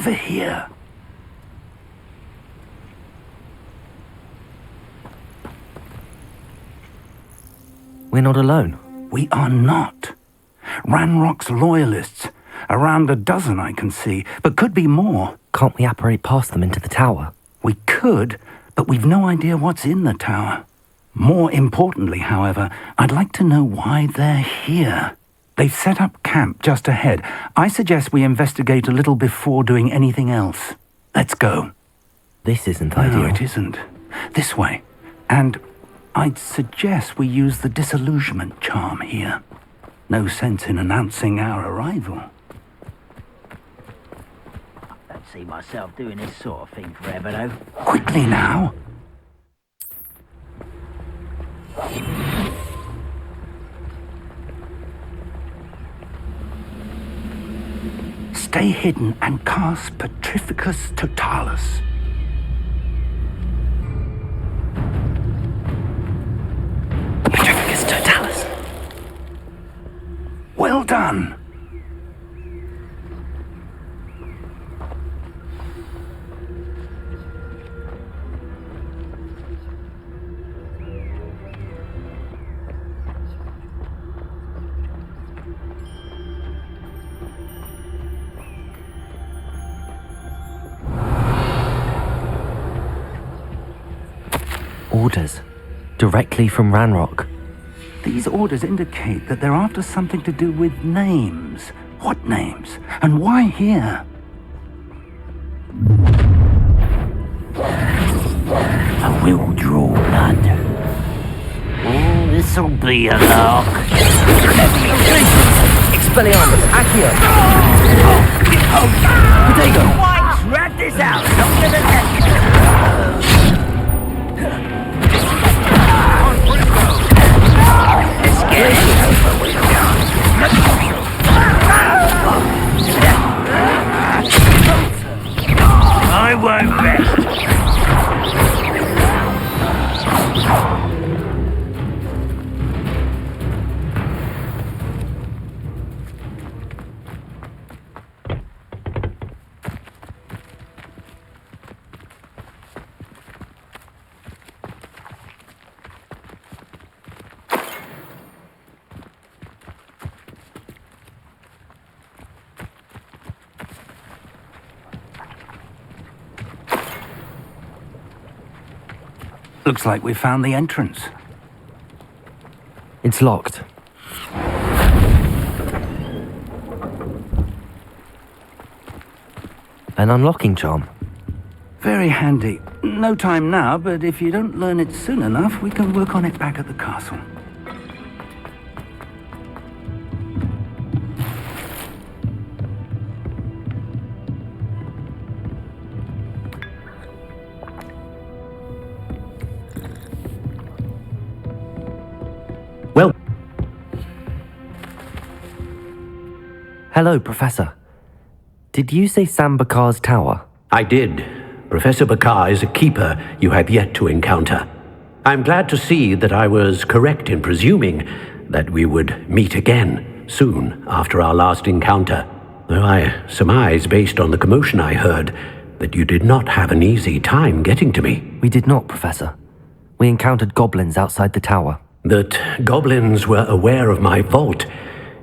over here. We're not alone. We are not. Ranrock's loyalists. Around a dozen I can see, but could be more. Can't we apparate past them into the tower? We could, but we've no idea what's in the tower. More importantly, however, I'd like to know why they're here. They've set up camp just ahead. I suggest we investigate a little before doing anything else. Let's go. This isn't ideal. No, it isn't. This way. And I'd suggest we use the disillusionment charm here. No sense in announcing our arrival. I don't see myself doing this sort of thing forever, though. Quickly now. Stay hidden and cast Petrificus Totalis. Petrificus Totalis. Well done. Orders. Directly from Ranrock. These orders indicate that they're after something to do with names. What names? And why here? I will draw blood. Oh, this'll be a lark. Expelliarmus, Accio! Potato! Let's wrap this out. Longer than that. I won't rest. Looks like we found the entrance. It's locked. An unlocking charm. Very handy. No time now, but if you don't learn it soon enough, we can work on it back at the castle. Well, Hello, Professor. Did you say Sam Bakar's tower? I did. Professor Bakar is a keeper you have yet to encounter. I'm glad to see that I was correct in presuming that we would meet again soon after our last encounter, though I surmise, based on the commotion I heard, that you did not have an easy time getting to me. We did not, Professor. We encountered goblins outside the tower. That goblins were aware of my vault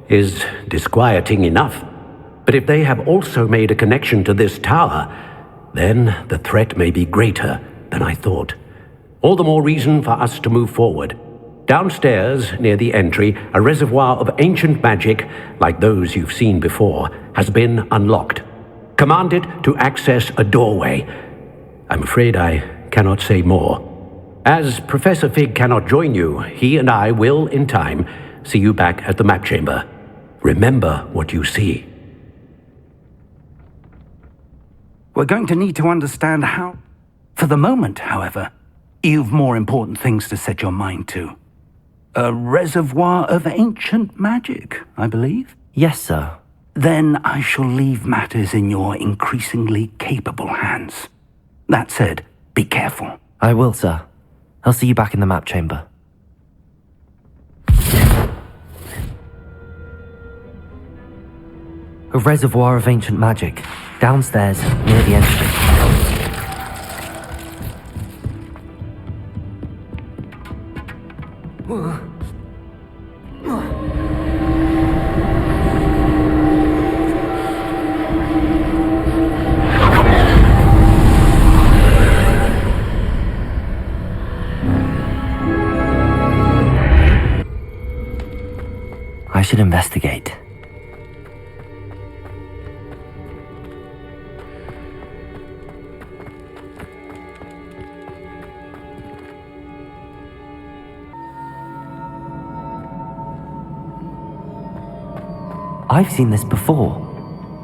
is disquieting enough. But if they have also made a connection to this tower, then the threat may be greater than I thought. All the more reason for us to move forward. Downstairs, near the entry, a reservoir of ancient magic, like those you've seen before, has been unlocked. Commanded to access a doorway. I'm afraid I cannot say more. As Professor Fig cannot join you, he and I will, in time, see you back at the map chamber. Remember what you see. We're going to need to understand how... For the moment, however, you've more important things to set your mind to. A reservoir of ancient magic, I believe? Yes, sir. Then I shall leave matters in your increasingly capable hands. That said, be careful. I will, sir. I'll see you back in the map chamber. A reservoir of ancient magic, downstairs near the entrance. I should investigate. I've seen this before,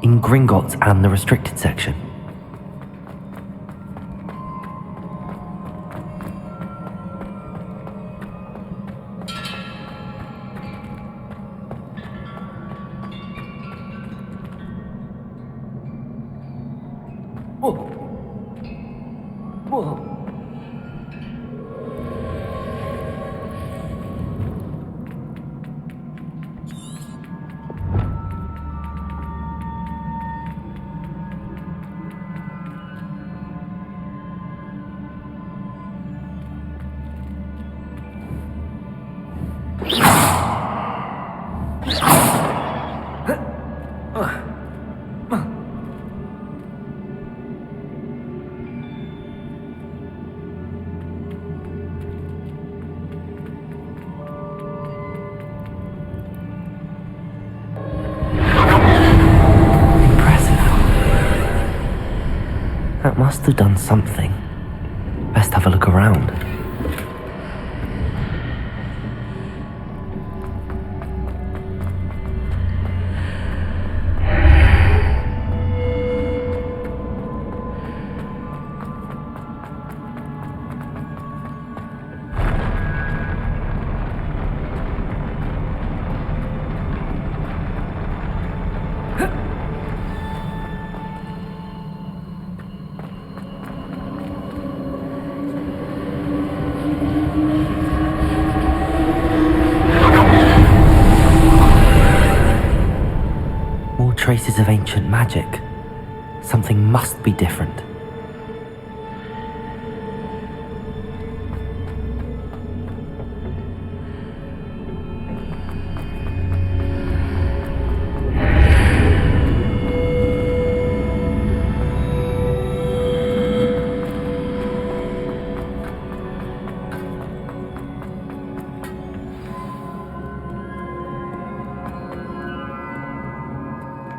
in Gringotts and the restricted section. That must have done something. Best have a look around. Traces of ancient magic. Something must be different.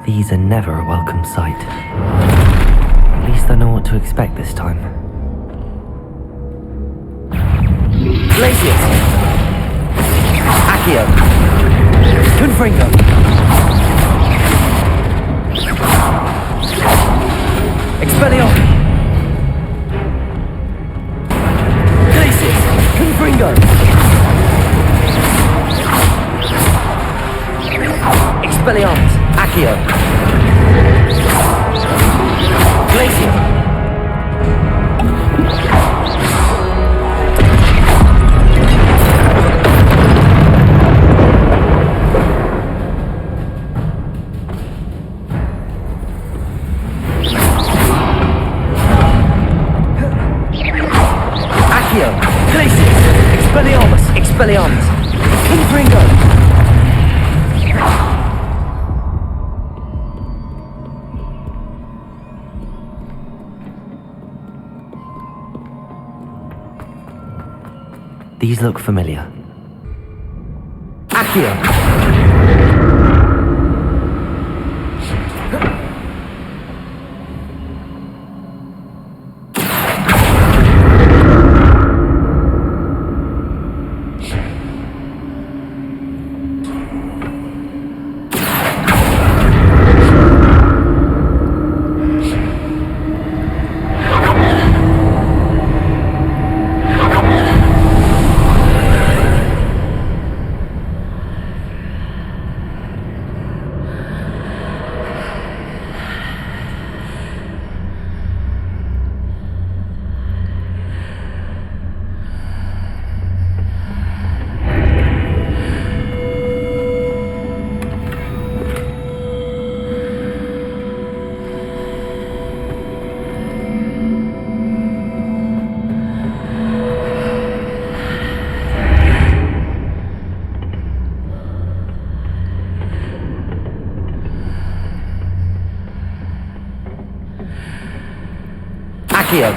These are never a welcome sight. At least I know what to expect this time. Glacius! Accio! Confringo! Expellion! Glacius! Confringo! Expelliarmus! Accio! Glacier! Accio! Glacier! Expelliarmus! Expelliarmus! Confringo! These look familiar. Accio! Accio.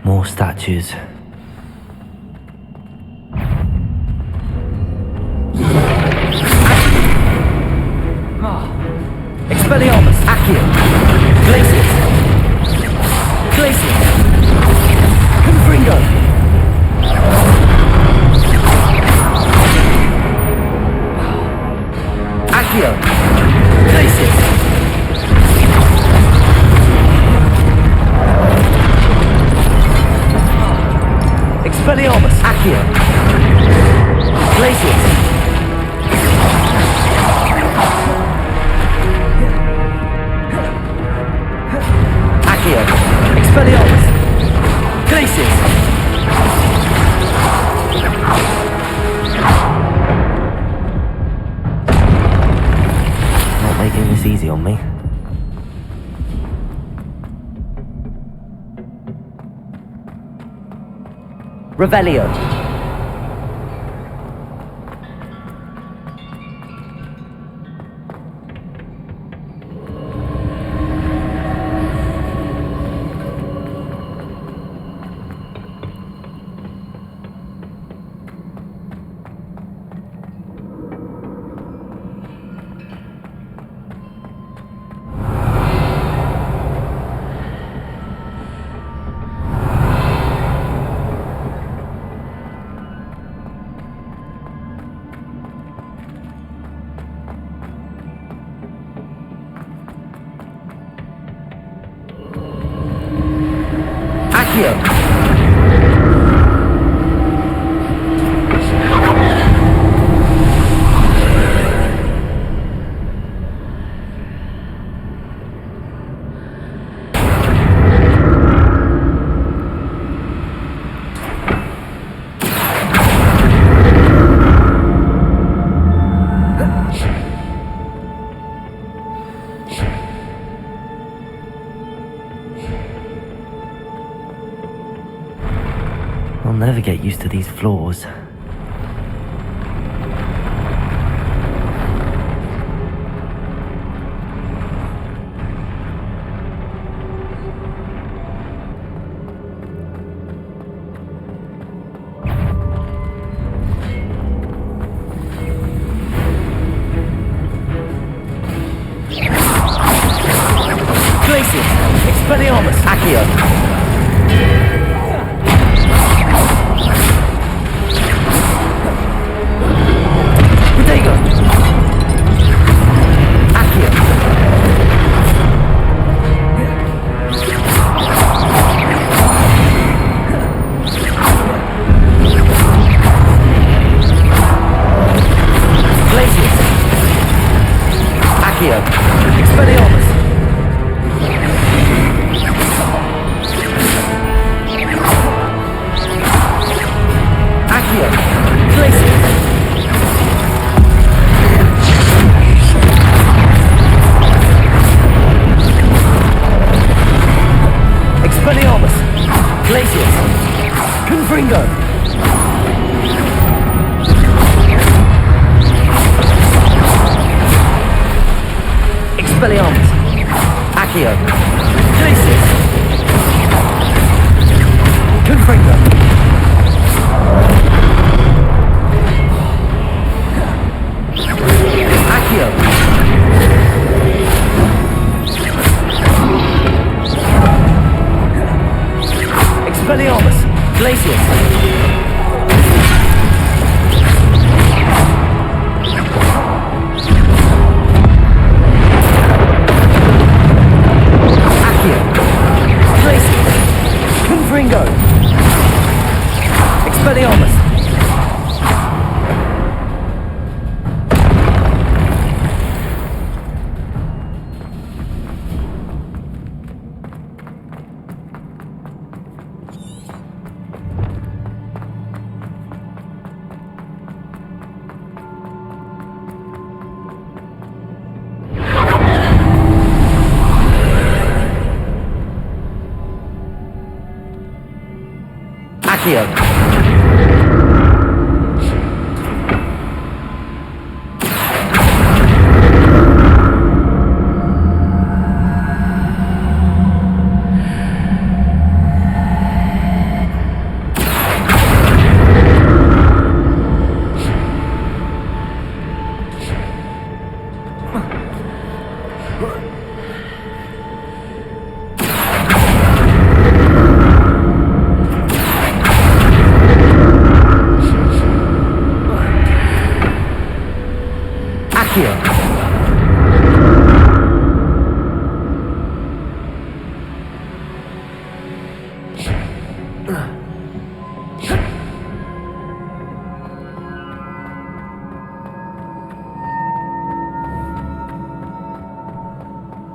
More statues. Expelliarmus. Accio. Glacius. Glacius. Confringo. Accio. Glacius. Expelliarmus. Accio. Glacius. Accio. Expelliarmus. Glacius. Not making this easy on me. Revelio. Accio. I'll never get used to these floors. Glacius. Expelliarmus. Accio. Protego. Accio. Glacius. Accio. Expelliarmus. Accio. Glacius. Expelliarmus. Glacius. Confringo. Expelliarmus. Accio. Glacius. Confringo. Accio. Expelliarmus. Glacius. Accio. Glacius. Confringo. Expelliarmus. Accio.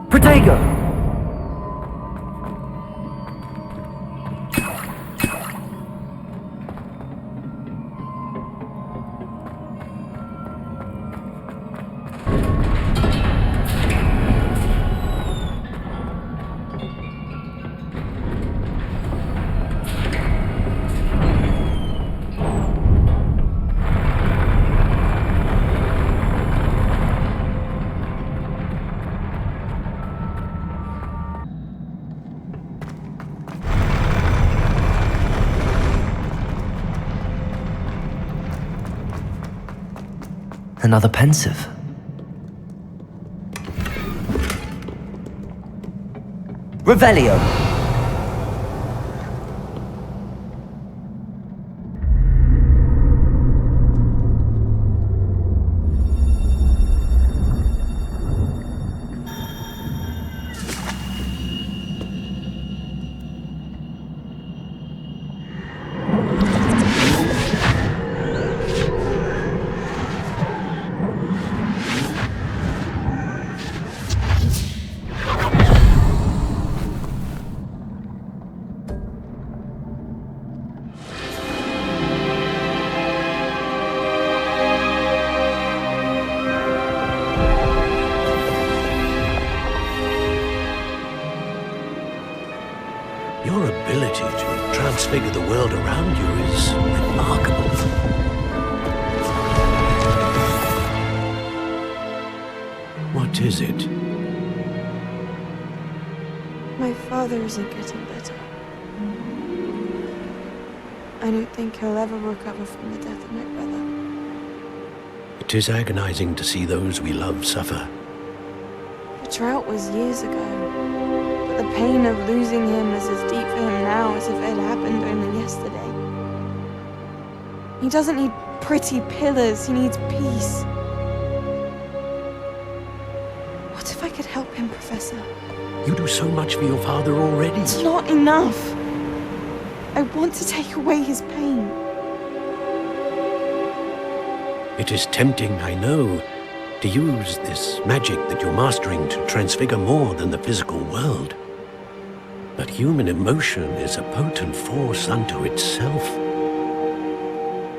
Protego! Another pensive. Revelio! Your ability to transfigure the world around you is remarkable. What is it? My father isn't getting better. I don't think he'll ever recover from the death of my brother. It is agonizing to see those we love suffer. The drought was years ago, but the pain of losing him is as deep for him now as if it had happened only yesterday. He doesn't need pretty pillars, he needs peace. What if I could help him, Professor? You do so much for your father already. It's not enough. I want to take away his pain. It is tempting, I know, to use this magic that you're mastering to transfigure more than the physical world. But human emotion is a potent force unto itself.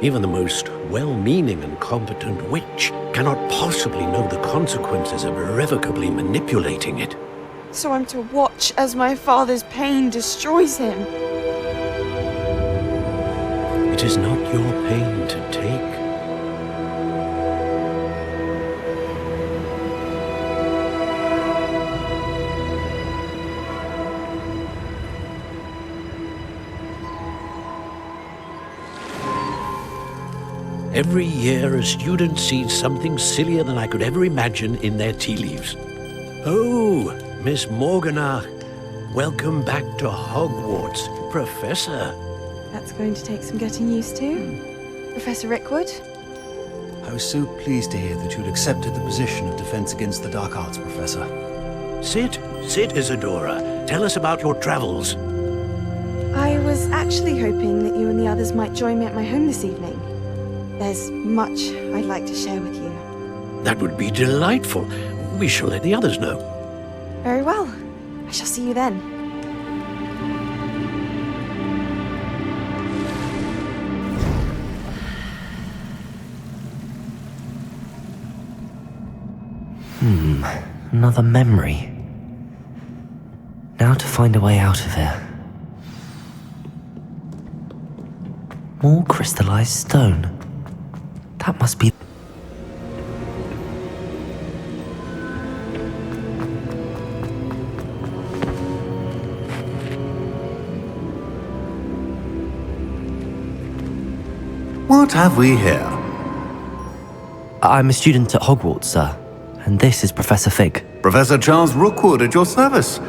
Even the most well-meaning and competent witch cannot possibly know the consequences of irrevocably manipulating it. So I'm to watch as my father's pain destroys him. It is not your pain to take. Every year, a student sees something sillier than I could ever imagine in their tea leaves. Oh, Miss Morgana, welcome back to Hogwarts, Professor. That's going to take some getting used to. Professor Rickwood? I was so pleased to hear that you'd accepted the position of Defense Against the Dark Arts, Professor. Sit, Isadora. Tell us about your travels. I was actually hoping that you and the others might join me at my home this evening. There's much I'd like to share with you. That would be delightful. We shall let the others know. Very well. I shall see you then. Another memory. Now to find a way out of here. More crystallized stone. That must be... What have we here? I'm a student at Hogwarts, sir. And this is Professor Fig. Professor Charles Rookwood at your service.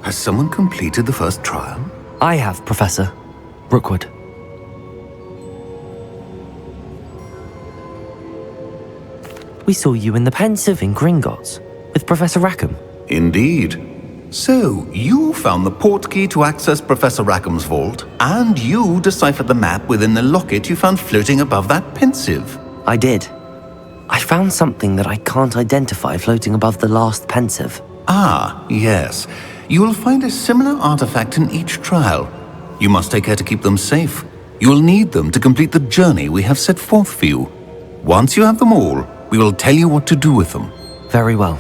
Has someone completed the first trial? I have, Professor Rookwood. We saw you in the Pensive in Gringotts with Professor Rackham. Indeed. So, you found the port key to access Professor Rackham's vault, and you deciphered the map within the locket you found floating above that pensive. I did. I found something that I can't identify floating above the last pensive. Ah, yes. You will find a similar artifact in each trial. You must take care to keep them safe. You will need them to complete the journey we have set forth for you. Once you have them all, we will tell you what to do with them. Very well.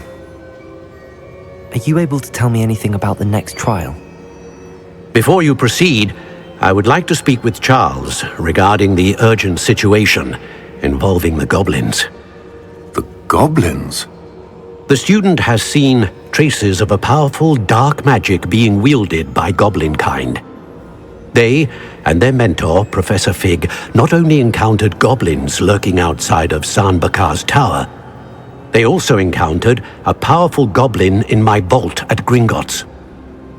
Are you able to tell me anything about the next trial? Before you proceed, I would like to speak with Charles regarding the urgent situation involving the goblins. The goblins? The student has seen traces of a powerful dark magic being wielded by goblin kind. They and their mentor, Professor Fig, not only encountered goblins lurking outside of San Bakar's tower, they also encountered a powerful goblin in my vault at Gringotts.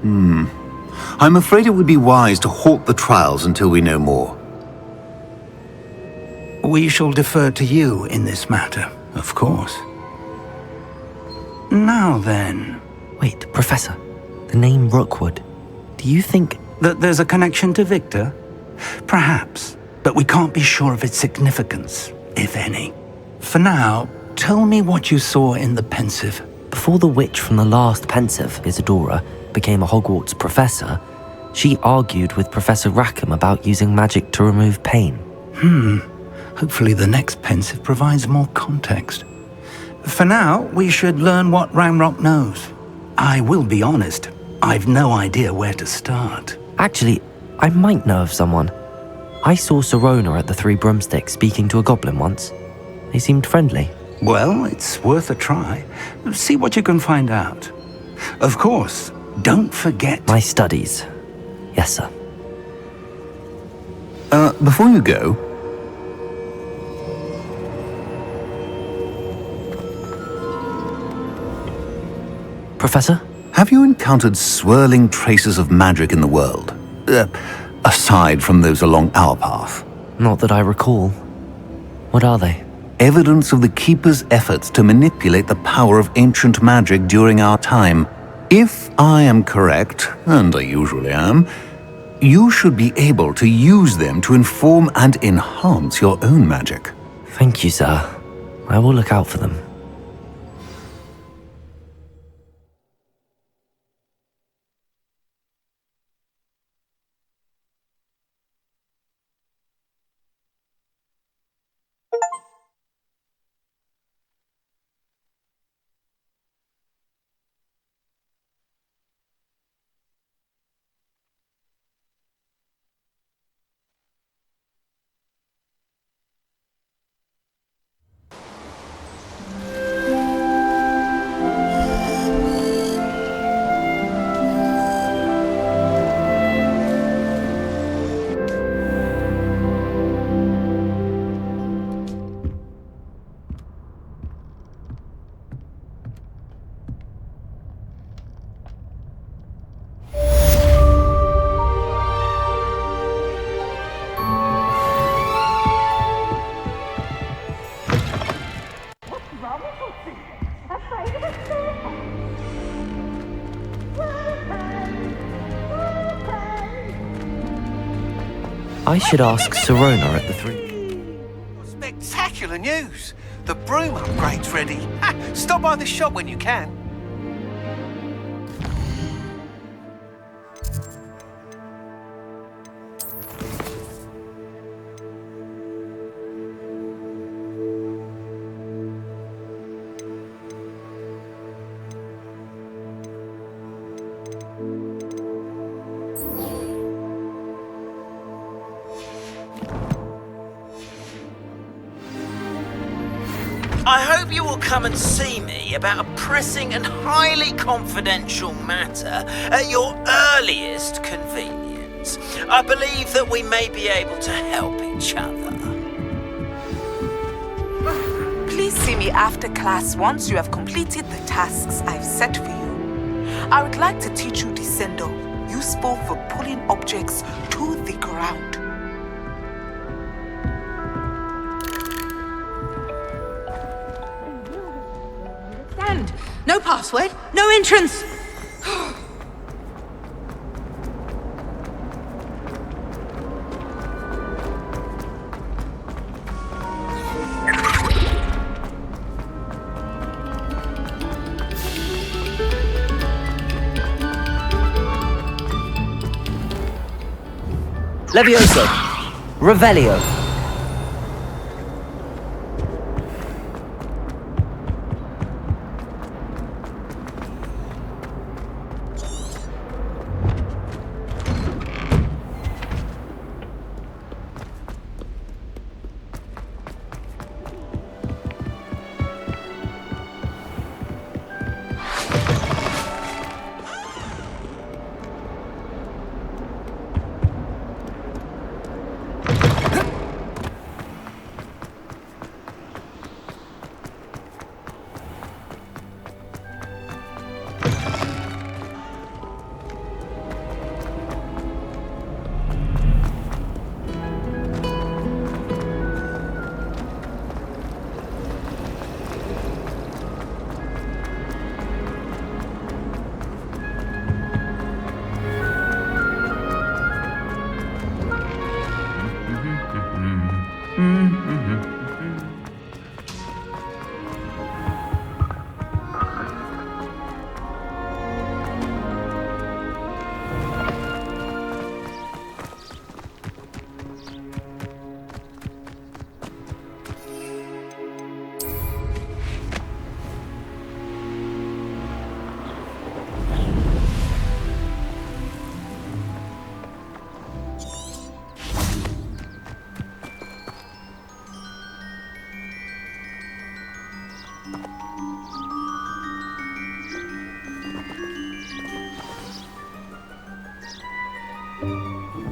I'm afraid it would be wise to halt the trials until we know more. We shall defer to you in this matter, of course. Now then... Wait, Professor. The name Rookwood. Do you think... that there's a connection to Victor? Perhaps, but we can't be sure of its significance, if any. For now, tell me what you saw in the pensive. Before the witch from the last pensive, Isadora, became a Hogwarts professor, she argued with Professor Rackham about using magic to remove pain. Hopefully the next pensive provides more context. For now, we should learn what Ranrock knows. I will be honest, I've no idea where to start. Actually, I might know of someone. I saw Sirona at the Three Broomsticks speaking to a goblin once. They seemed friendly. Well, it's worth a try. See what you can find out. Of course, don't forget... My studies. Yes, sir. Before you go... Professor? Have you encountered swirling traces of magic in the world? Aside from those along our path? Not that I recall. What are they? Evidence of the Keeper's efforts to manipulate the power of ancient magic during our time. If I am correct, and I usually am, you should be able to use them to inform and enhance your own magic. Thank you, sir. I will look out for them. I should ask Sirona at the Three... Spectacular news! The broom upgrade's ready. Stop by the shop when you can. I hope you will come and see me about a pressing and highly confidential matter at your earliest convenience. I believe that we may be able to help each other. Please see me after class once you have completed the tasks I've set for you. I would like to teach you Descendo, useful for pulling objects to the ground. No password, no entrance. Levioso. Revelio.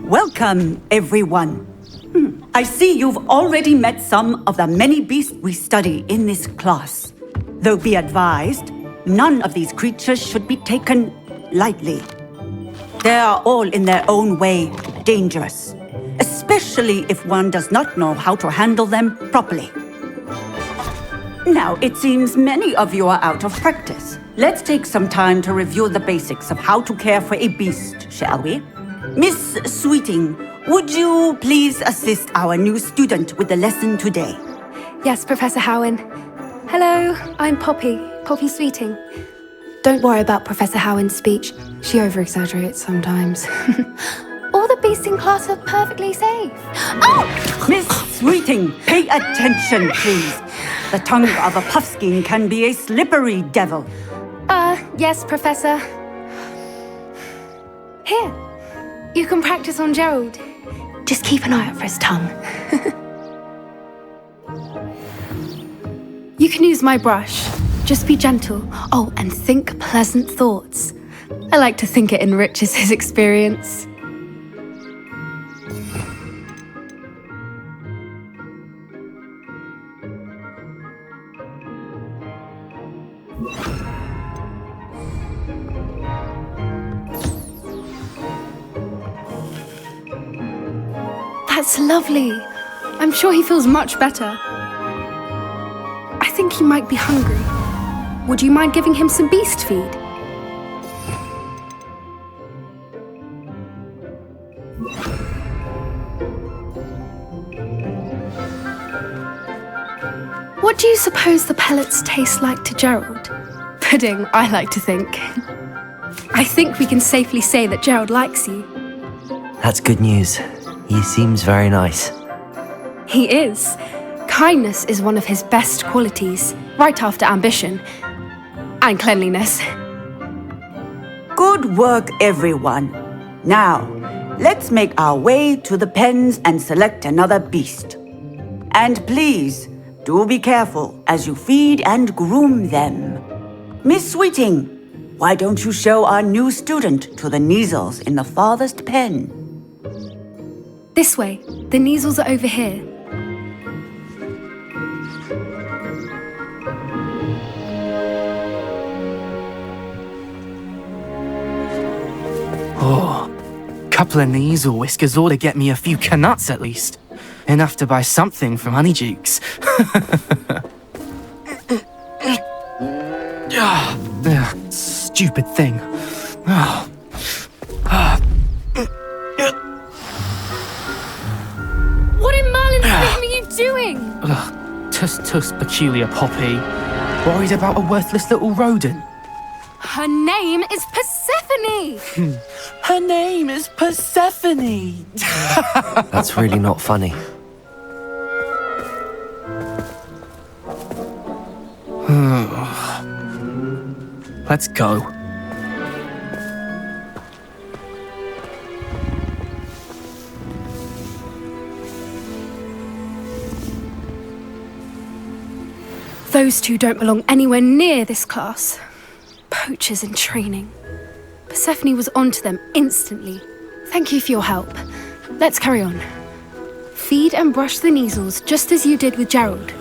Welcome, everyone. I see you've already met some of the many beasts we study in this class. Though be advised, none of these creatures should be taken lightly. They are all in their own way dangerous, especially if one does not know how to handle them properly. Now, it seems many of you are out of practice. Let's take some time to review the basics of how to care for a beast, shall we? Miss Sweeting, would you please assist our new student with the lesson today? Yes, Professor Howen. Hello, I'm Poppy Sweeting. Don't worry about Professor Howen's speech. She over-exaggerates sometimes. All the beasts in class are perfectly safe. Oh! Miss Sweeting, pay attention, please. The tongue of a puffskein can be a slippery devil. Yes, Professor. Here, you can practice on Gerald. Just keep an eye out for his tongue. You can use my brush. Just be gentle. Oh, and think pleasant thoughts. I like to think it enriches his experience. That's lovely. I'm sure he feels much better. I think he might be hungry. Would you mind giving him some beast feed? What do you suppose the pellets taste like to Gerald? Pudding, I like to think. I think we can safely say that Gerald likes you. That's good news. He seems very nice. He is. Kindness is one of his best qualities, right after ambition. And cleanliness. Good work, everyone. Now, let's make our way to the pens and select another beast. And please, do be careful as you feed and groom them. Miss Sweeting, why don't you show our new student to the Neasels in the farthest pen? This way. The Neasels are over here. Oh, couple of Neasel whiskers ought to get me a few canuts at least. Enough to buy something from Honeydukes. Stupid thing. What in Merlin's name are you doing? Tuss, peculiar Poppy. Worried about a worthless little rodent. Her name is Persephone! Her name is Persephone. That's really not funny. Let's go. Those two don't belong anywhere near this class. Poachers in training. Persephone was onto them instantly. Thank you for your help. Let's carry on. Feed and brush the Neasels just as you did with Gerald.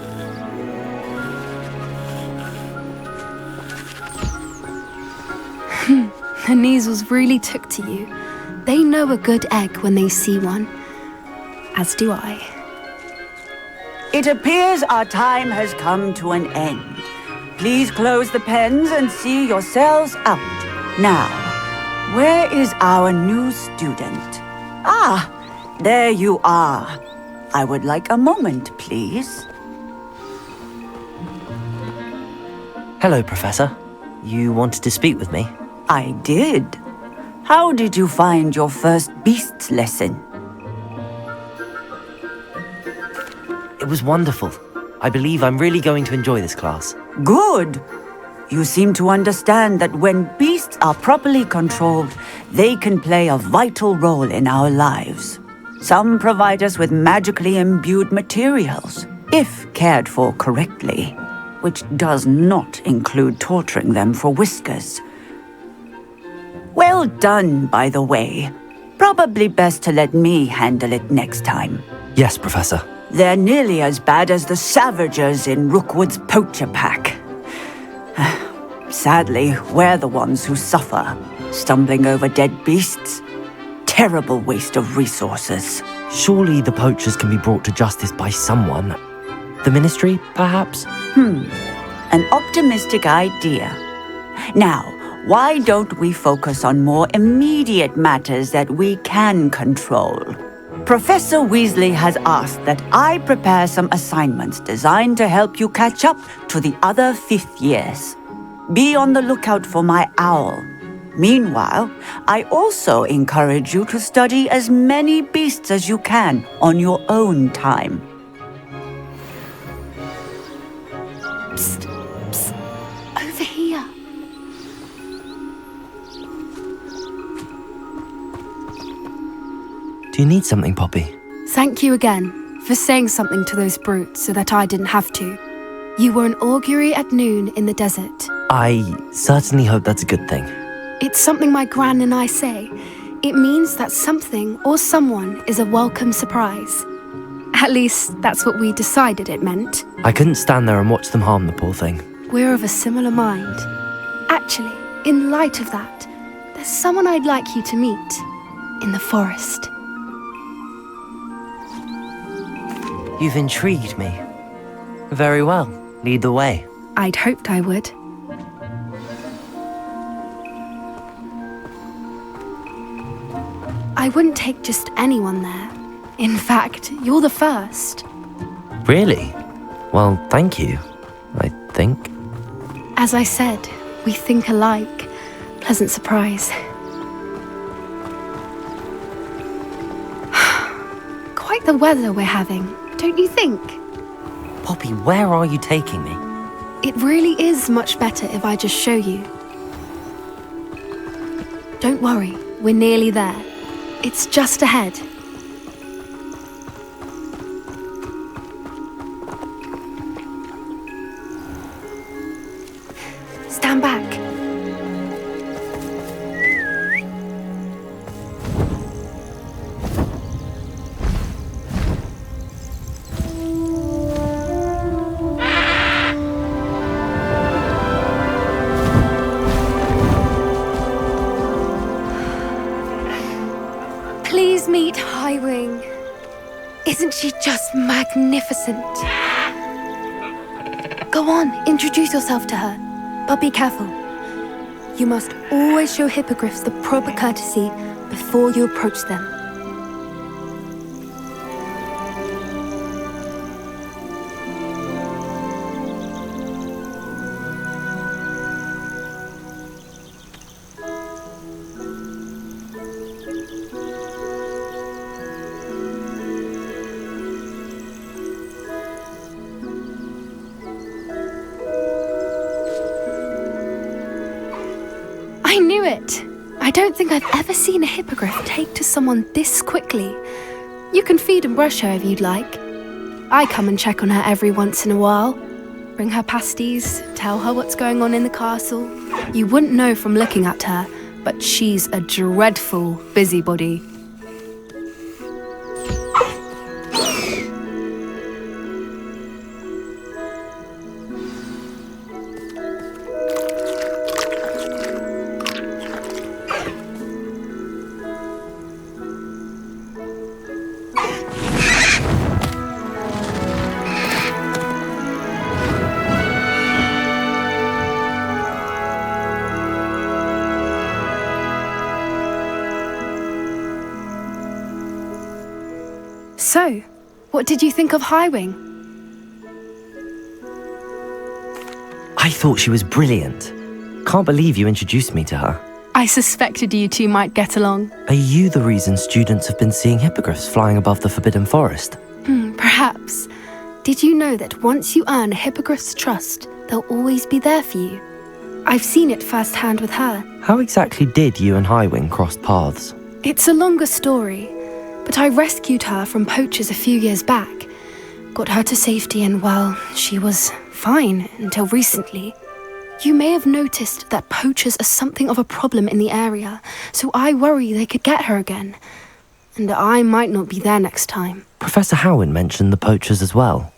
The Neasels really took to you. They know a good egg when they see one. As do I. It appears our time has come to an end. Please close the pens and see yourselves out. Now, where is our new student? Ah, there you are. I would like a moment, please. Hello, Professor. You wanted to speak with me? I did. How did you find your first beasts lesson? It was wonderful. I believe I'm really going to enjoy this class. Good. You seem to understand that when beasts are properly controlled, they can play a vital role in our lives. Some provide us with magically imbued materials, if cared for correctly, which does not include torturing them for whiskers. Well done, by the way. Probably best to let me handle it next time. Yes, Professor. They're nearly as bad as the Savagers in Rookwood's poacher pack. Sadly, we're the ones who suffer, stumbling over dead beasts. Terrible waste of resources. Surely the poachers can be brought to justice by someone. The Ministry, perhaps? An optimistic idea. Now, why don't we focus on more immediate matters that we can control? Professor Weasley has asked that I prepare some assignments designed to help you catch up to the other 5th years. Be on the lookout for my owl. Meanwhile, I also encourage you to study as many beasts as you can on your own time. Psst, psst, over here. Do you need something, Poppy? Thank you again for saying something to those brutes so that I didn't have to. You were an augury at noon in the desert. I certainly hope that's a good thing. It's something my gran and I say. It means that something or someone is a welcome surprise. At least, that's what we decided it meant. I couldn't stand there and watch them harm the poor thing. We're of a similar mind. Actually, in light of that, there's someone I'd like you to meet in the forest. You've intrigued me. Very well. Lead the way. I'd hoped I would. I wouldn't take just anyone there. In fact, you're the first. Really? Well, thank you, I think. As I said, we think alike. Pleasant surprise. Quite the weather we're having, don't you think? Poppy, where are you taking me? It really is much better if I just show you. Don't worry, we're nearly there. It's just ahead. Stand back. Please meet Highwing. Isn't she just magnificent? Go on, introduce yourself to her. But be careful. You must always show hippogriffs the proper courtesy before you approach them. it! I don't think I've ever seen a hippogriff take to someone this quickly. You can feed and brush her if you'd like. I come and check on her every once in a while. Bring her pasties, tell her what's going on in the castle. You wouldn't know from looking at her, but she's a dreadful busybody. So, what did you think of Highwing? I thought she was brilliant. Can't believe you introduced me to her. I suspected you two might get along. Are you the reason students have been seeing hippogriffs flying above the Forbidden Forest? Perhaps. Did you know that once you earn a hippogriff's trust, they'll always be there for you? I've seen it firsthand with her. How exactly did you and Highwing cross paths? It's a longer story, but I rescued her from poachers a few years back. Got her to safety and, well, she was fine until recently. You may have noticed that poachers are something of a problem in the area, so I worry they could get her again. And I might not be there next time. Professor Howin mentioned the poachers as well.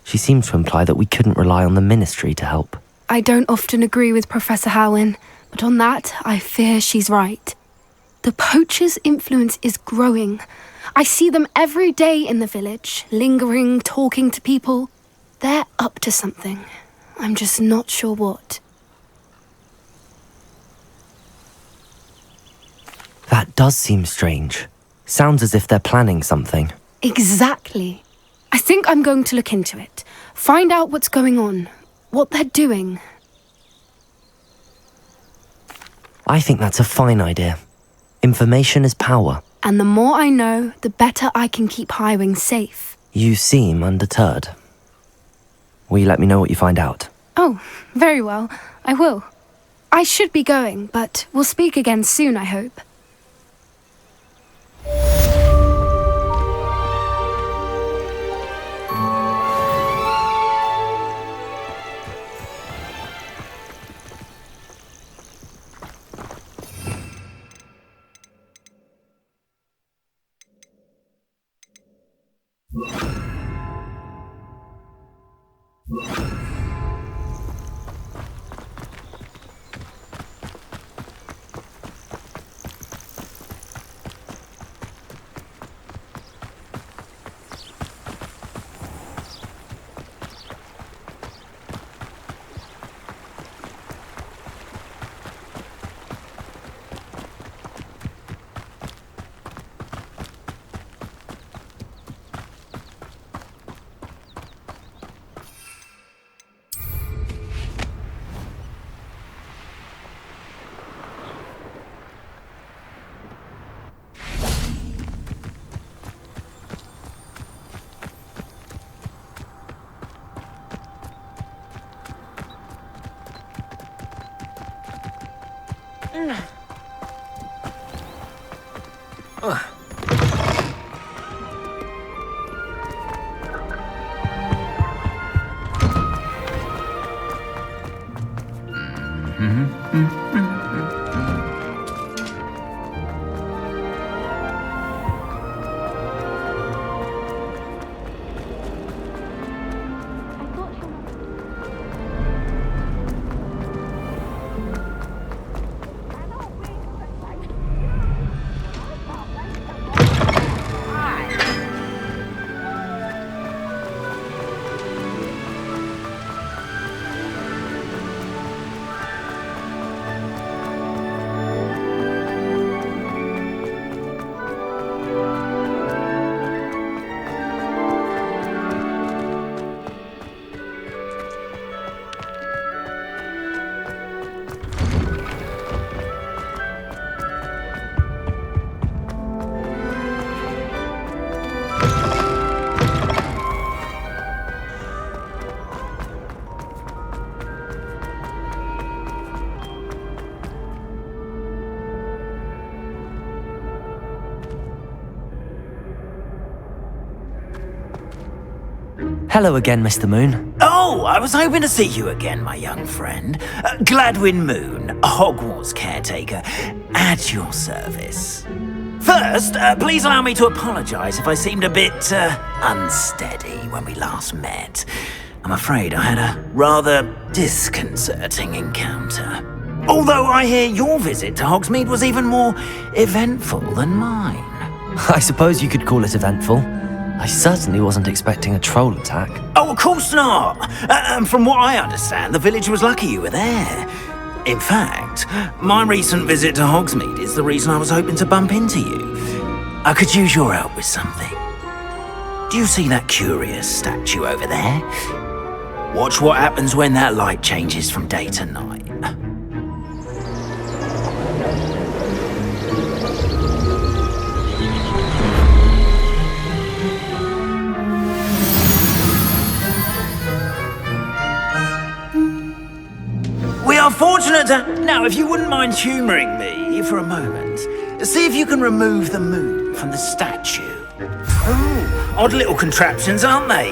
She seemed to imply that we couldn't rely on the ministry to help. I don't often agree with Professor Howin, but on that, I fear she's right. The poachers' influence is growing. I see them every day in the village, lingering, talking to people. They're up to something. I'm just not sure what. That does seem strange. Sounds as if they're planning something. Exactly. I think I'm going to look into it. Find out what's going on, what they're doing. I think that's a fine idea. Information is power. And the more I know, the better I can keep Highwing safe. You seem undeterred. Will you let me know what you find out? Oh, very well. I will. I should be going, but we'll speak again soon, I hope. Hello again, Mr. Moon. Oh, I was hoping to see you again, my young friend. Gladwin Moon, Hogwarts caretaker, at your service. First, please allow me to apologise if I seemed a bit unsteady when we last met. I'm afraid I had a rather disconcerting encounter. Although I hear your visit to Hogsmeade was even more eventful than mine. I suppose you could call it eventful. I certainly wasn't expecting a troll attack. Oh, of course not! From what I understand, the village was lucky you were there. In fact, my recent visit to Hogsmeade is the reason I was hoping to bump into you. I could use your help with something. Do you see that curious statue over there? Watch what happens when that light changes from day to night. We are fortunate to... Now, if you wouldn't mind humouring me for a moment, see if you can remove the moon from the statue. Oh, odd little contraptions, aren't they?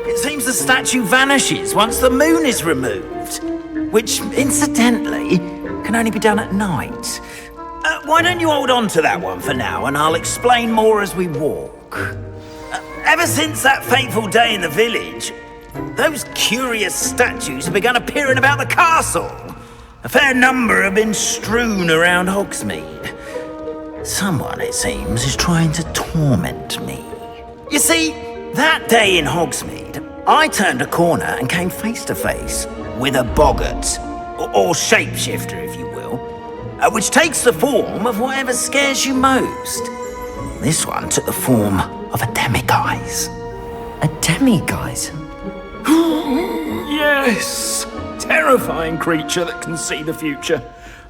It seems the statue vanishes once the moon is removed, which, incidentally, can only be done at night. Why don't you hold on to that one for now, and I'll explain more as we walk. Ever since that fateful day in the village, those curious statues have begun appearing about the castle. A fair number have been strewn around Hogsmeade. Someone, it seems, is trying to torment me. You see, that day in Hogsmeade, I turned a corner and came face to face with a boggart, or shapeshifter, if you will, which takes the form of whatever scares you most. This one took the form of a demiguise. A demiguise? Yes! Terrifying creature that can see the future.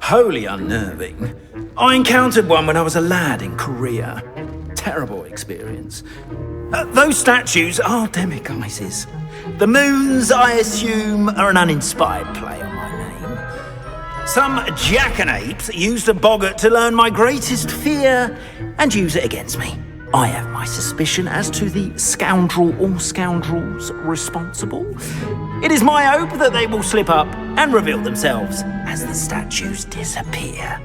Wholly unnerving. I encountered one when I was a lad in Korea. Terrible experience. Those statues are demiguises. The moons, I assume, are an uninspired play on my name. Some jackanapes used a boggart to learn my greatest fear and use it against me. I have my suspicion as to the scoundrel or scoundrels responsible. It is my hope that they will slip up and reveal themselves as the statues disappear.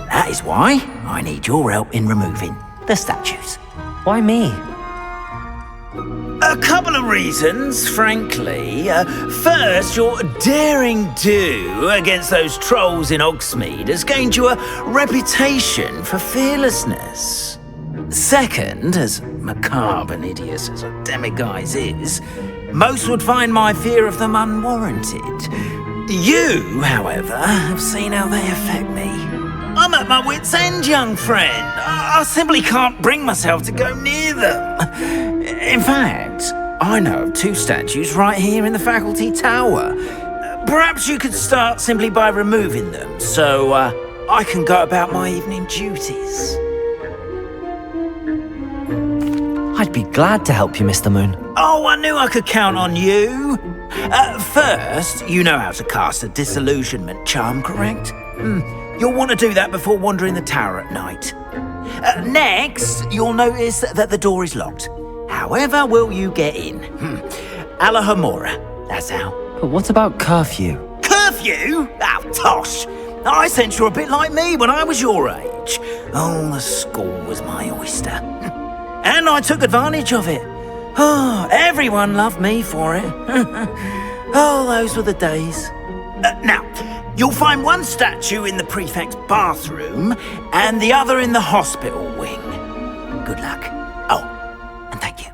That is why I need your help in removing the statues. Why me? A couple of reasons, frankly. First, your daring do against those trolls in Hogsmeade has gained you a reputation for fearlessness. Second, as macabre and hideous as a demiguise is, most would find my fear of them unwarranted. You, however, have seen how they affect me. I'm at my wit's end, young friend. I simply can't bring myself to go near them. In fact, I know of two statues right here in the faculty tower. Perhaps you could start simply by removing them, so I can go about my evening duties. I'd be glad to help you, Mr. Moon. Oh, I knew I could count on you. First, you know how to cast a disillusionment charm, correct? You'll want to do that before wandering the tower at night. Next, you'll notice that the door is locked. However will you get in? Alahomora, that's how. But what about curfew? Curfew? Oh, tosh. I sense you're a bit like me when I was your age. Oh, the school was my oyster. And I took advantage of it. Oh, everyone loved me for it. Oh, those were the days. Now, you'll find one statue in the prefect's bathroom and the other in the hospital wing. Good luck. Oh, and thank you.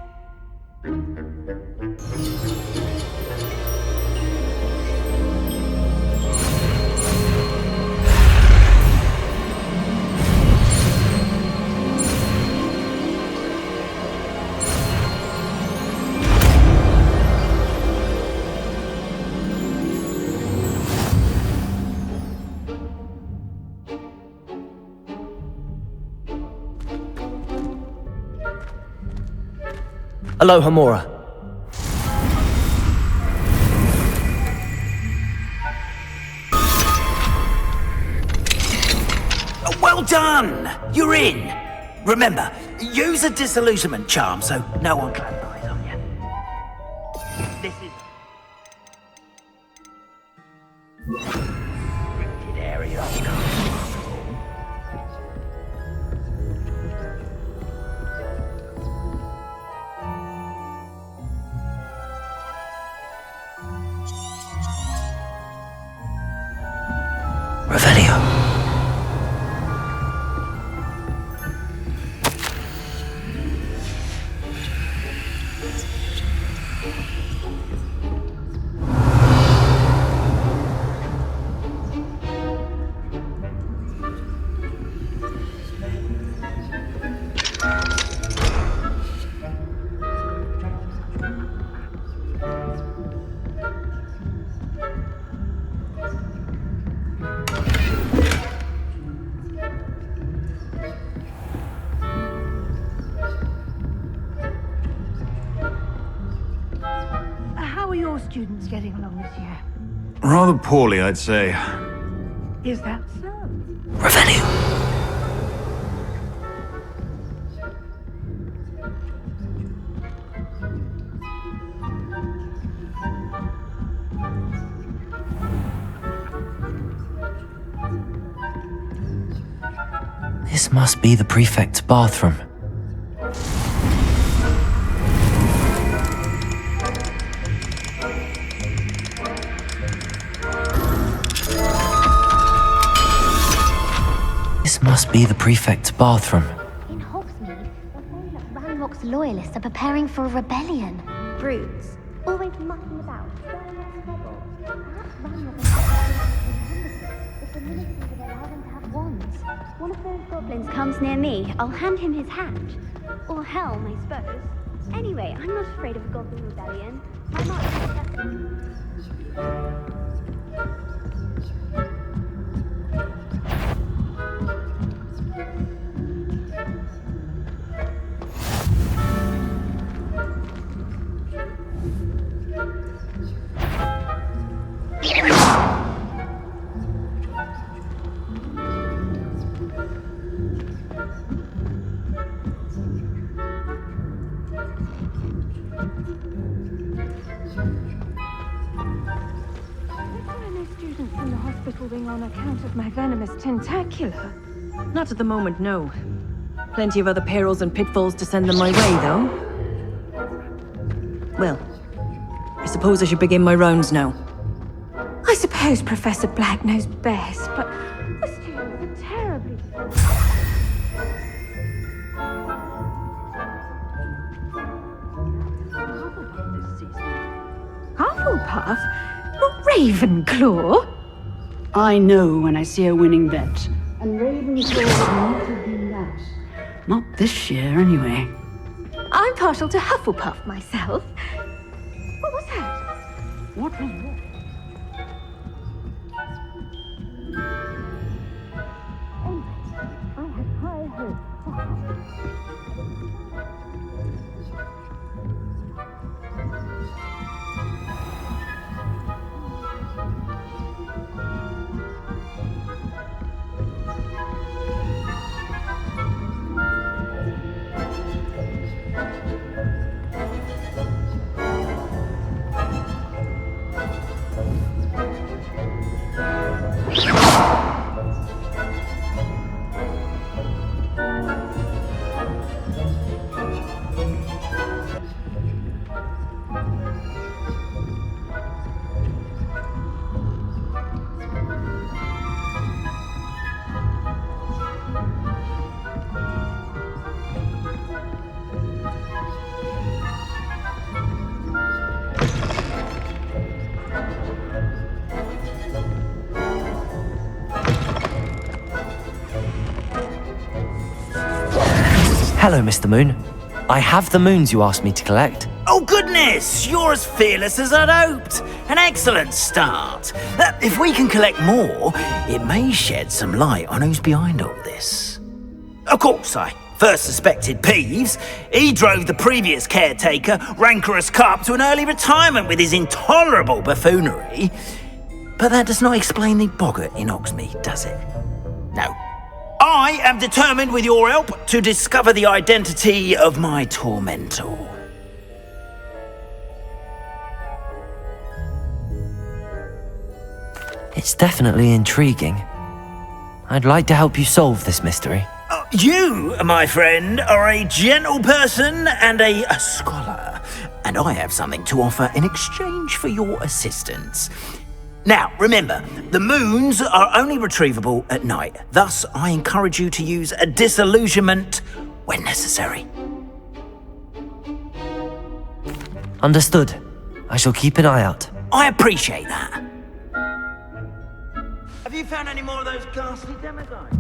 Alohomora. Well done! You're in. Remember, use a disillusionment charm so no one clamours on you. Restricted area comfortable. Revelio. How are your students getting along this year? Rather poorly, I'd say. Is that so? Revelio. This must be the prefect's bathroom. This must be the prefect's bathroom. In Hogsmeade, they're saying that Ranrock's loyalists are preparing for a rebellion. Brutes. Always mucking about, stirring up trouble. Perhaps Ranrock is if the ministry would allow them to have wands. One of those goblins comes near me, I'll hand him his hat. Or helm, I suppose. Anyway, I'm not afraid of a goblin rebellion. I'm not. On account of my venomous tentacular? Not at the moment, no. Plenty of other perils and pitfalls to send them my way, though. Well, I suppose I should begin my rounds now. I suppose Professor Black knows best, but the students are terribly... Hufflepuff? Ravenclaw? I know when I see a winning bet. And Ravenclaw would not have been that. Not this year, anyway. I'm partial to Hufflepuff myself. What was that? What was what? I have high hopes. Hello, Mr. Moon. I have the moons you asked me to collect. Oh goodness, you're as fearless as I'd hoped. An excellent start. If we can collect more, it may shed some light on who's behind all this. Of course, I first suspected Peeves. He drove the previous caretaker, Rancorous Carp, to an early retirement with his intolerable buffoonery. But that does not explain the boggart in Hogsmeade, does it? No. I am determined, with your help, to discover the identity of my tormentor. It's definitely intriguing. I'd like to help you solve this mystery. You, my friend, are a gentle person and a scholar, and I have something to offer in exchange for your assistance. Now, remember, the moons are only retrievable at night. Thus, I encourage you to use a disillusionment when necessary. Understood. I shall keep an eye out. I appreciate that. Have you found any more of those ghastly demigods?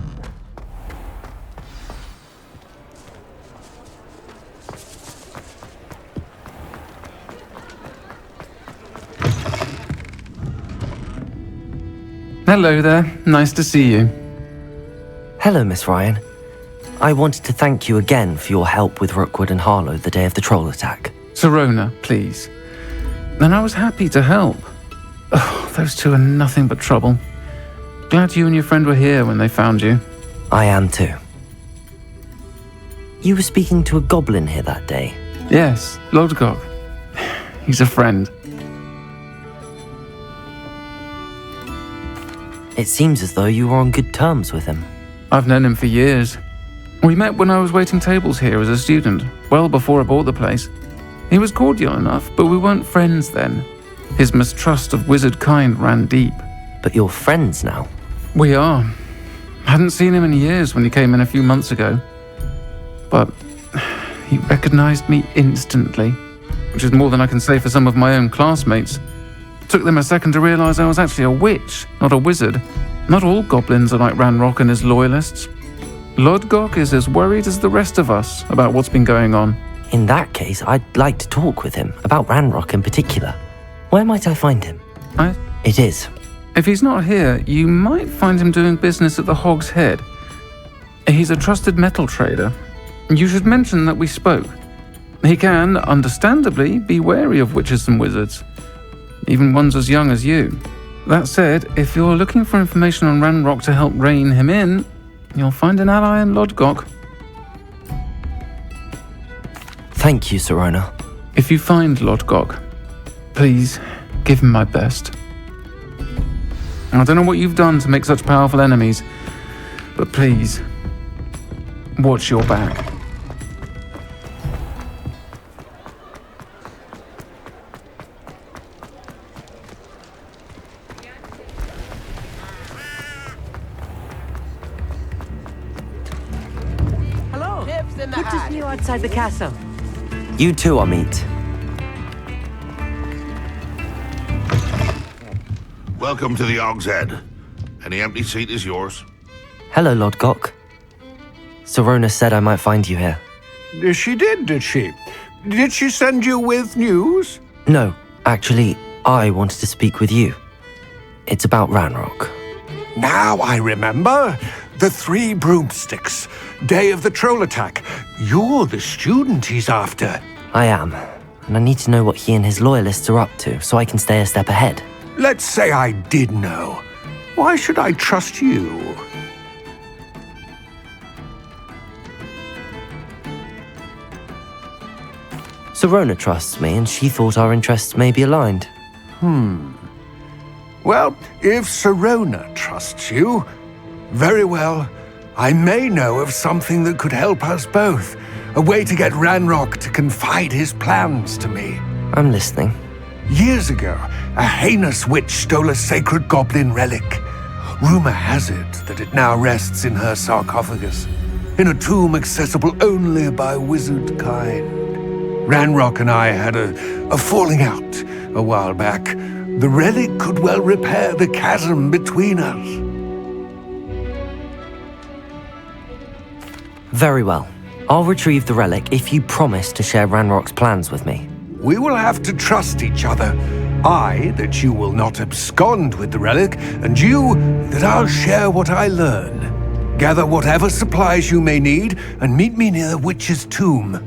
Hello there. Nice to see you. Hello, Miss Ryan. I wanted to thank you again for your help with Rookwood and Harlow the day of the troll attack. Sirona, please. And I was happy to help. Oh, those two are nothing but trouble. Glad you and your friend were here when they found you. I am too. You were speaking to a goblin here that day. Yes, Lodgok. He's a friend. It seems as though you were on good terms with him. I've known him for years. We met when I was waiting tables here as a student, well before I bought the place. He was cordial enough, but we weren't friends then. His mistrust of wizard kind ran deep. But you're friends now? We are. Hadn't seen him in years when he came in a few months ago. But he recognized me instantly, which is more than I can say for some of my own classmates. Took them a second to realize I was actually a witch, not a wizard. Not all goblins are like Ranrock and his loyalists. Lodgok is as worried as the rest of us about what's been going on. In that case, I'd like to talk with him, about Ranrock in particular. Where might I find him? It is. If he's not here, you might find him doing business at the Hog's Head. He's a trusted metal trader. You should mention that we spoke. He can, understandably, be wary of witches and wizards. Even ones as young as you. That said, if you're looking for information on Ranrock to help rein him in, you'll find an ally in Lodgok. Thank you, Sirona. If you find Lodgok, please give him my best. I don't know what you've done to make such powerful enemies, but please, watch your back. Good to see you outside the castle. You too, Amit. Welcome to the Hog's Head. Any empty seat is yours. Hello, Lodgok. Sirona said I might find you here. She did she? Did she send you with news? No, actually, I wanted to speak with you. It's about Ranrock. Now I remember. The 3 broomsticks. Day of the troll attack. You're the student he's after. I am, and I need to know what he and his loyalists are up to so I can stay a step ahead. Let's say I did know. Why should I trust you? Sirona trusts me, and she thought our interests may be aligned. Well, if Sirona trusts you, very well. I may know of something that could help us both. A way to get Ranrock to confide his plans to me. I'm listening. Years ago, a heinous witch stole a sacred goblin relic. Rumor has it that it now rests in her sarcophagus, in a tomb accessible only by wizard kind. Ranrock and I had a falling out a while back. The relic could well repair the chasm between us. Very well. I'll retrieve the relic if you promise to share Ranrock's plans with me. We will have to trust each other. I, that you will not abscond with the relic, and you, that I'll share what I learn. Gather whatever supplies you may need, and meet me near the witch's tomb.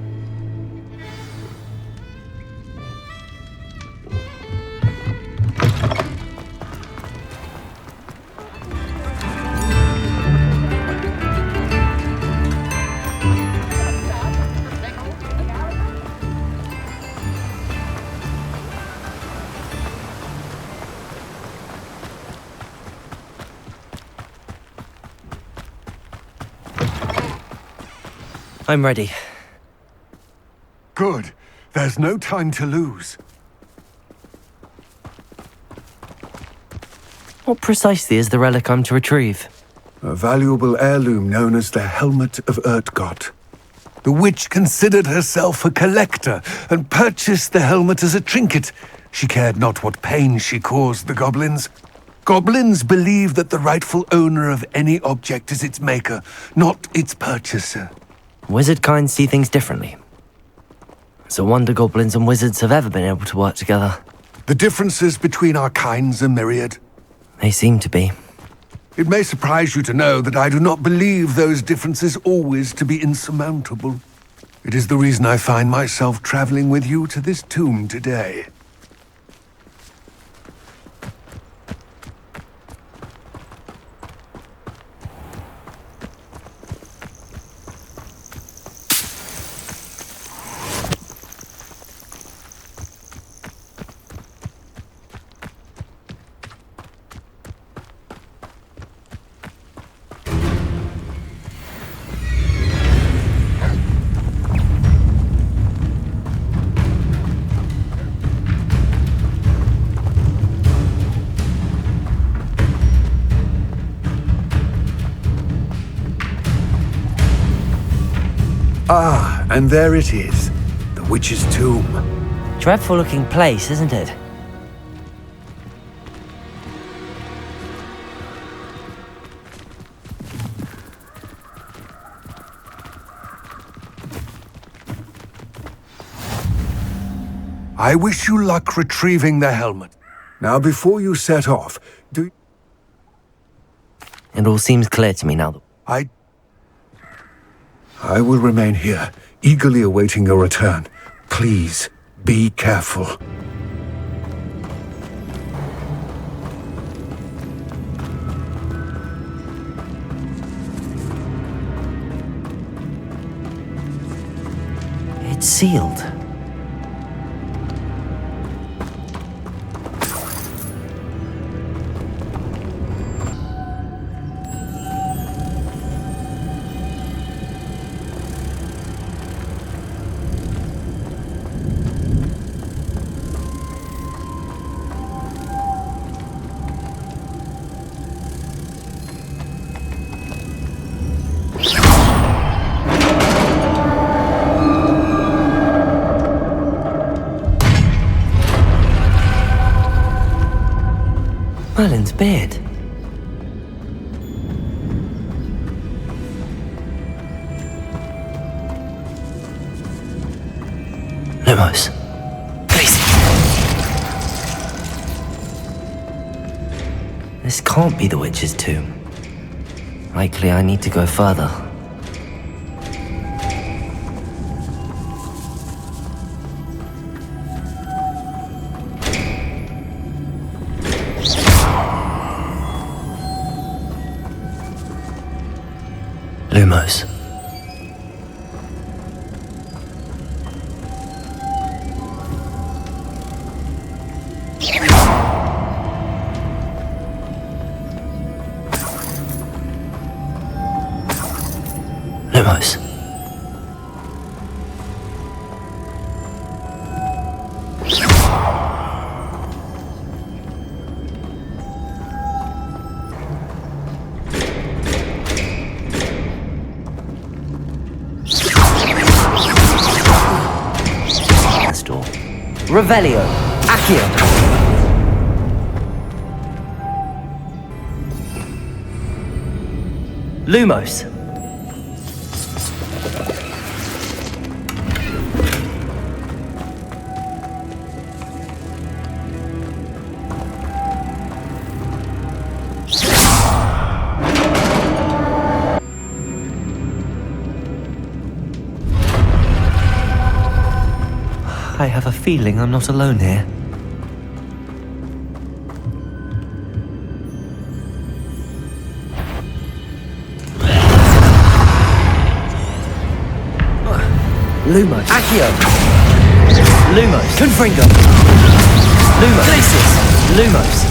I'm ready. Good. There's no time to lose. What precisely is the relic I'm to retrieve? A valuable heirloom known as the Helmet of Urtgott. The witch considered herself a collector and purchased the helmet as a trinket. She cared not what pain she caused the goblins. Goblins believe that the rightful owner of any object is its maker, not its purchaser. Wizard kind see things differently. It's a wonder goblins and wizards have ever been able to work together. The differences between our kinds are myriad. They seem to be. It may surprise you to know that I do not believe those differences always to be insurmountable. It is the reason I find myself traveling with you to this tomb today. Ah, and there it is. The witch's tomb. Dreadful looking place, isn't it? I wish you luck retrieving the helmet. Now, before you set off, It all seems clear to me now. I will remain here, eagerly awaiting your return. Please, be careful. It's sealed. Merlin's beard. Lumos. Please. This can't be the witch's tomb. Likely I need to go further. Lumos. Lumos. Revelio. Accio. Lumos. I have a feeling I'm not alone here. Lumos. Accio. Lumos. Confringo. Lumos. Glacius. Lumos.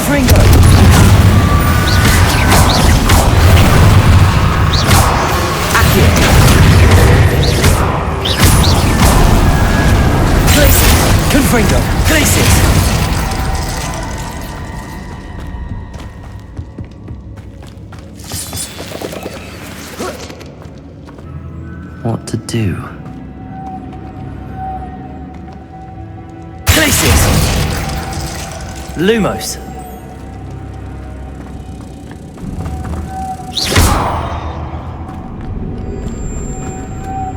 Confringo! Accio! Glacis! Confringo! Glacis! What to do? Glacis! Lumos!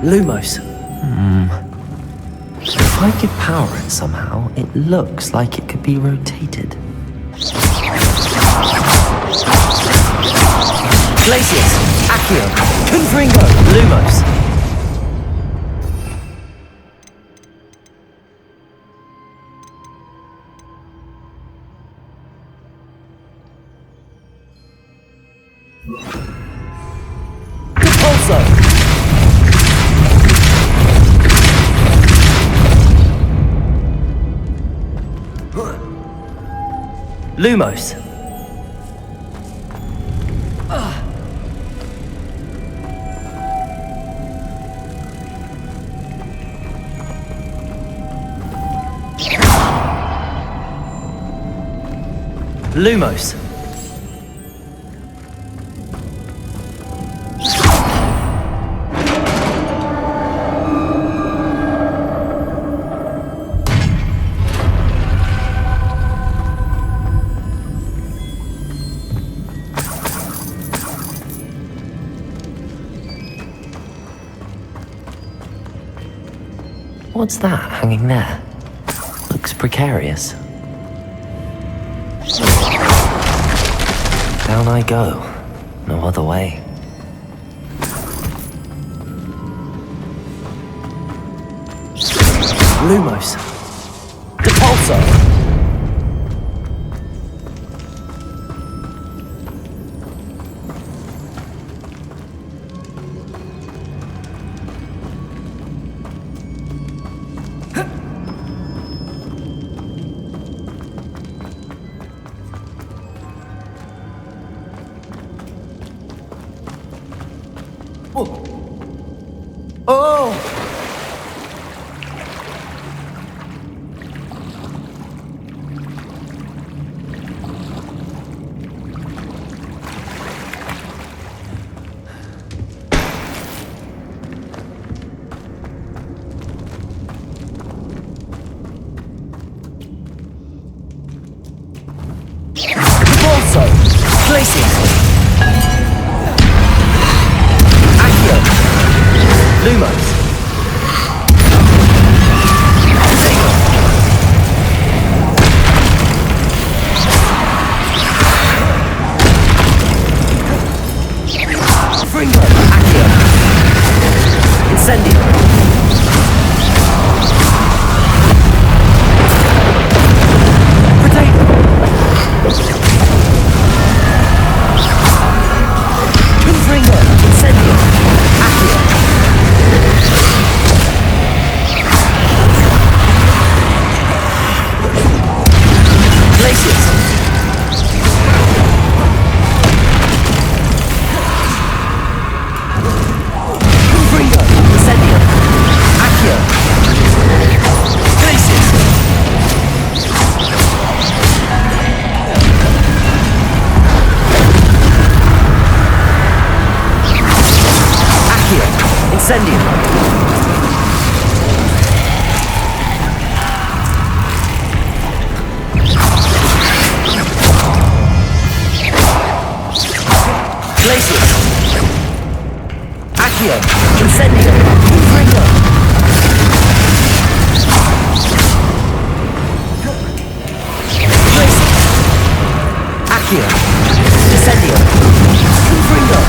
Lumos. If I could power it somehow, it looks like it could be rotated. Glacius! Accio! Confringo! Lumos! Repulso! Lumos. Lumos. What's that hanging there? Looks precarious. Down I go. No other way. Lumos. Depulso. Oh! Repulso! Glacius! Accio! Lumos! Fringo! Accio! Incendio! Potato! Confringo! Incendio! Accio! Glacius! Confringo! Incendio! Accio! Glacius! Accio! Incendio! Glacius! Accio! Incendio! Confringo! Glacius! Accio! Incendio! Confringo!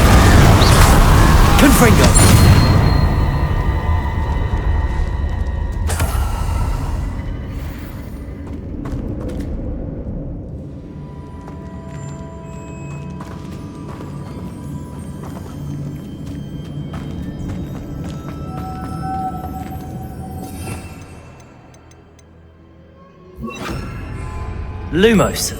Confringo! Lumos.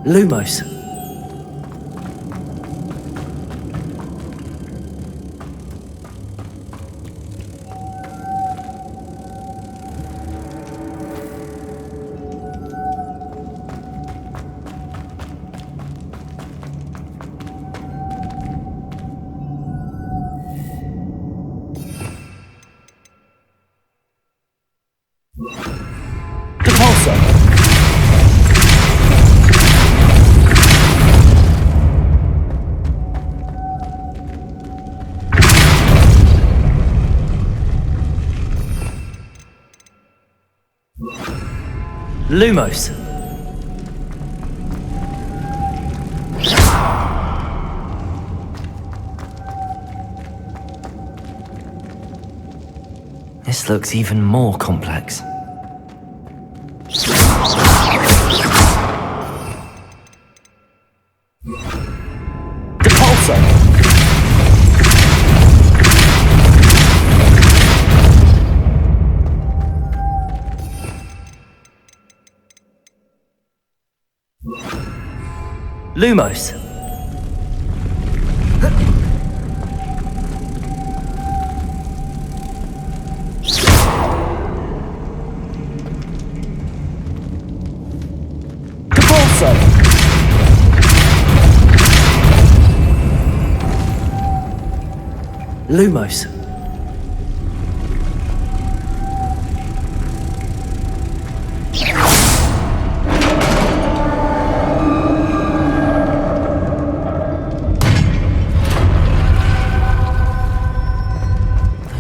Lumos. Lumos. This looks even more complex. Lumos. Lumos.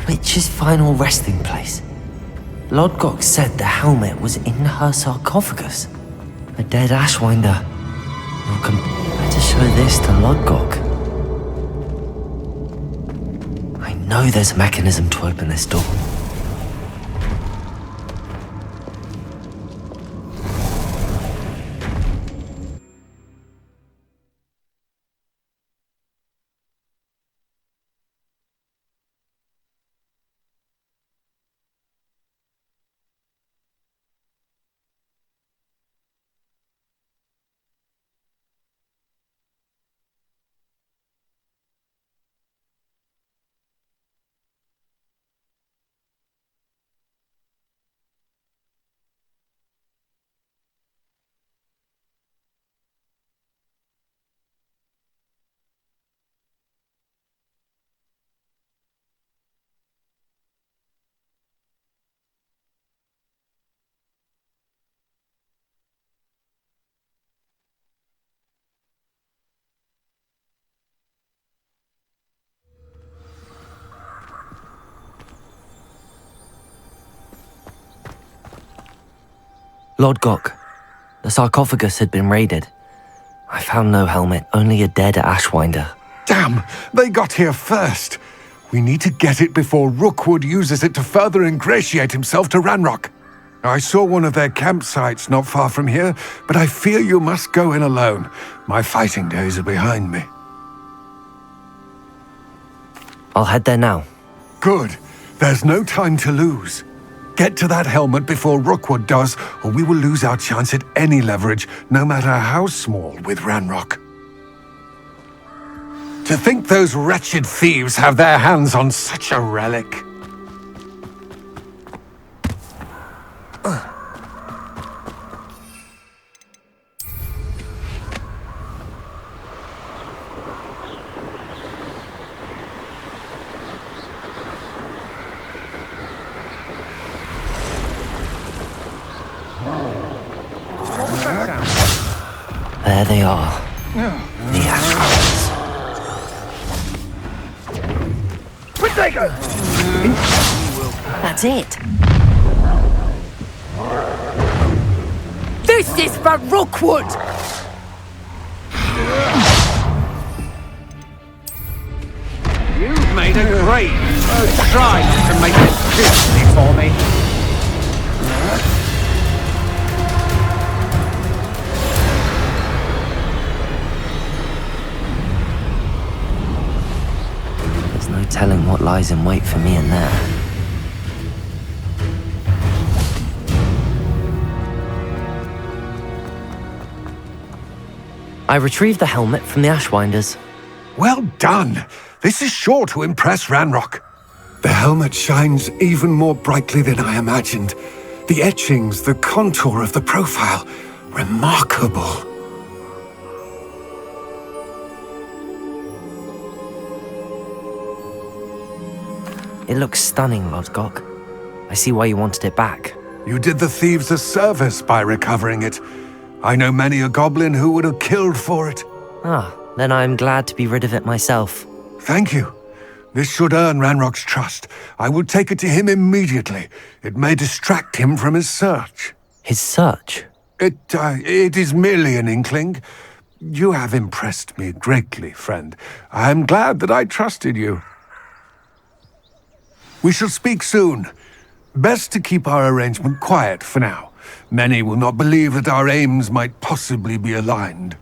Witch's final resting place. Lodgok said the helmet was in her sarcophagus. A dead Ashwinder. Better show this to Lodgok. I know there's a mechanism to open this door. Lodgok. The sarcophagus had been raided. I found no helmet, only a dead Ashwinder. Damn! They got here first! We need to get it before Rookwood uses it to further ingratiate himself to Ranrock. I saw one of their campsites not far from here, but I fear you must go in alone. My fighting days are behind me. I'll head there now. Good. There's no time to lose. Get to that helmet before Rookwood does, or we will lose our chance at any leverage, no matter how small, with Ranrock. To think those wretched thieves have their hands on such a relic. There they are. The Ashwinders. That's it. This is for Rookwood! You've made a great first try to make it juicy for me. There's no telling what lies in wait for me in there. I retrieved the helmet from the Ashwinders. Well done! This is sure to impress Ranrock. The helmet shines even more brightly than I imagined. The etchings, the contour of the profile, remarkable. It looks stunning, Lodgok. I see why you wanted it back. You did the thieves a service by recovering it. I know many a goblin who would have killed for it. Ah, then I'm glad to be rid of it myself. Thank you. This should earn Ranrock's trust. I will take it to him immediately. It may distract him from his search. His search? It is merely an inkling. You have impressed me greatly, friend. I am glad that I trusted you. We shall speak soon. Best to keep our arrangement quiet for now. Many will not believe that our aims might possibly be aligned.